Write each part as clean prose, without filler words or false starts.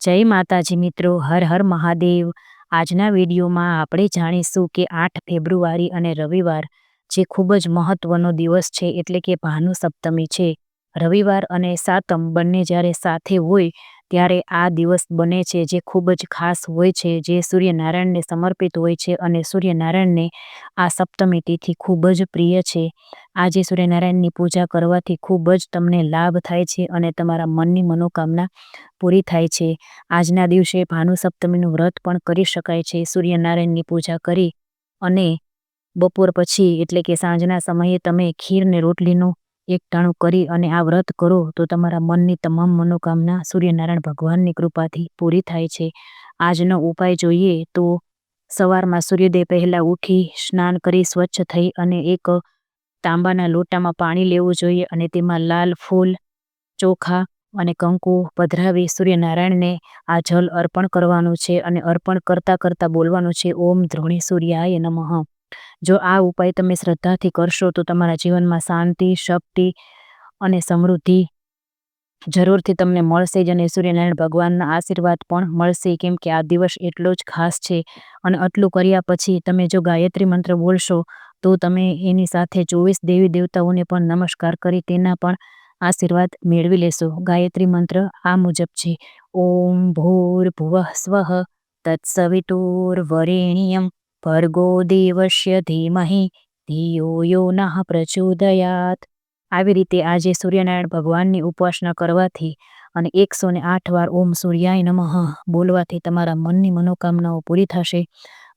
જય માતાજી મિત્રો, હર હર મહાદેવ। આજના વિડીયોમાં આપણે જાણીશું કે 8 ફેબ્રુઆરી અને રવિવાર જે ખૂબ જ મહત્વનો દિવસ છે, એટલે કે ભાનુ સપ્તમી છે। રવિવાર અને સાતમ બંને જ્યારે સાથે હોય ત્યારે આ દિવસ બને છે, જે ખૂબ જ ખાસ હોય છે, જે સૂર્યનારાયણને સમર્પિત હોય છે અને સૂર્યનારાયણને આ સપ્તમી તિથિ ખૂબ જ પ્રિય છે। આજે સૂર્યનારાયણની પૂજા કરવાથી ખૂબ જ તમને લાભ થાય છે અને તમારા મનની મનોકામના પૂરી થાય છે। આજના દિવસે ભાનુ સપ્તમીનું વ્રત પણ કરી શકાય છે। સૂર્યનારાયણની પૂજા કરી અને બપોર પછી એટલે કે સાંજના સમયે તમે ખીર ને રોટલીનું એકટાણું કરી અને આ વ્રત કરો તો તમારા મનની તમામ મનોકામના સૂર્યનારાયણ ભગવાનની કૃપાથી પૂરી થાય છે। આજનો ઉપાય જોઈએ તો સવારમાં સૂર્યોદય પહેલાં ઉઠી સ્નાન કરી સ્વચ્છ થઈ અને એક તાંબાના લોટામાં પાણી લેવું જોઈએ અને તેમાં લાલ ફૂલ, ચોખા અને કંકુ પધરાવી સૂર્યનારાયણને આ જલ અર્પણ કરવાનું છે અને અર્પણ કરતાં બોલવાનું છે, ઓમ ધ્રુણી સૂર્યાય નમઃ। જો આ ઉપાય તમે શ્રદ્ધાથી કરશો તો તમારા જીવનમાં શાંતિ, શક્તિ અને સમૃદ્ધિ જરૂરથી તમને મળશે જ અને સૂર્યનારાયણ ભગવાનના આશીર્વાદ પણ મળશે, કેમ કે આ દિવસ એટલો જ ખાસ છે। અને આટલું કર્યા પછી તમે જો ગાયત્રી મંત્ર બોલશો તો તમે એની સાથે 24 દેવી દેવતાઓને પણ નમસ્કાર કરી તેના પણ આશીર્વાદ મેળવી લેશો। ગાયત્રી મંત્ર આ મુજબ છે, ઓમ ભૂર્ભુવઃ સ્વઃ તત્સવિતુર્વરેણ્યં ભર્ગો દેવસ્ય ધીમહિ ધિયો યો નઃ પ્રચોદયાત। આવી રીતે આજે સૂર્યનારાયણ ભગવાનની ઉપાસના કરવાથી અને 108 વાર ઓમ સૂર્યાય નમઃ બોલવાથી તમારા મનની મનોકામનાઓ પૂરી થશે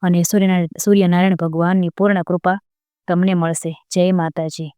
અને સૂર્યનારાયણ ભગવાનની પૂર્ણ કૃપા તમને મળશે। જય માતાજી।